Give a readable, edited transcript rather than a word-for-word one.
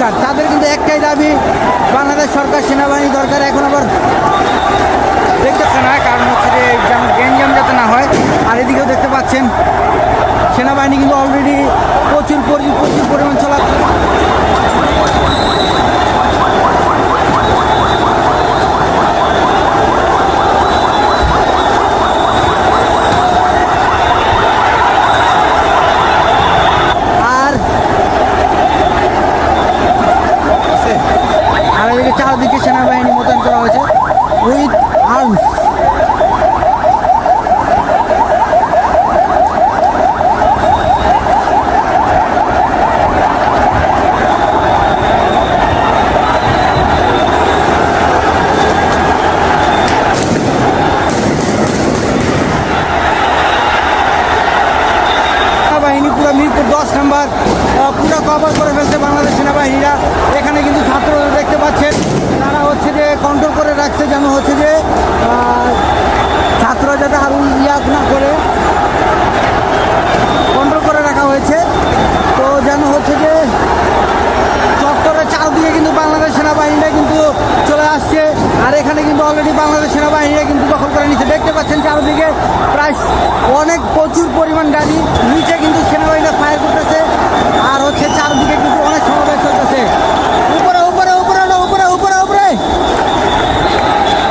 দরকার, তাদের কিন্তু একটাই দাবি বাংলাদেশ সরকার সেনাবাহিনী দরকার। এখন আবার দেখতেছে না, কারণ হচ্ছে যে যেমন গ্যাঞ্জাম যাতে না হয়। আর এদিকেও দেখতে পাচ্ছেন সেনাবাহিনী কিন্তু অলরেডি প্রচুর পরিমাণ চলাচল। আর এদিকে চারদিকে সেনাবাহিনী মোতায়েন করা হয়েছে উইথ আর্মস। সেনাবাহিনী পুরো মিরপুর 10 নম্বর পুরো কভার করে ফেলছে বাংলাদেশ সেনাবাহিনীরা। এখানে কিন্তু ছাত্ররা দেখতে পাচ্ছেন, তারা হচ্ছে যে কন্ট্রোল করে রাখছে, যেন হচ্ছে যে ছাত্ররা যাতে আরও না করে কন্ট্রোল করে রাখা হয়েছে। তো যেন হচ্ছে যে চত্বরের চারদিকে কিন্তু বাংলাদেশ সেনাবাহিনীরা কিন্তু চলে আসছে। আর এখানে কিন্তু অলরেডি বাংলাদেশ সেনাবাহিনীরা কিন্তু দখল করে নিচ্ছে। দেখতে পাচ্ছেন চারদিকে প্রায় প্রচুর পরিমাণ গাড়ি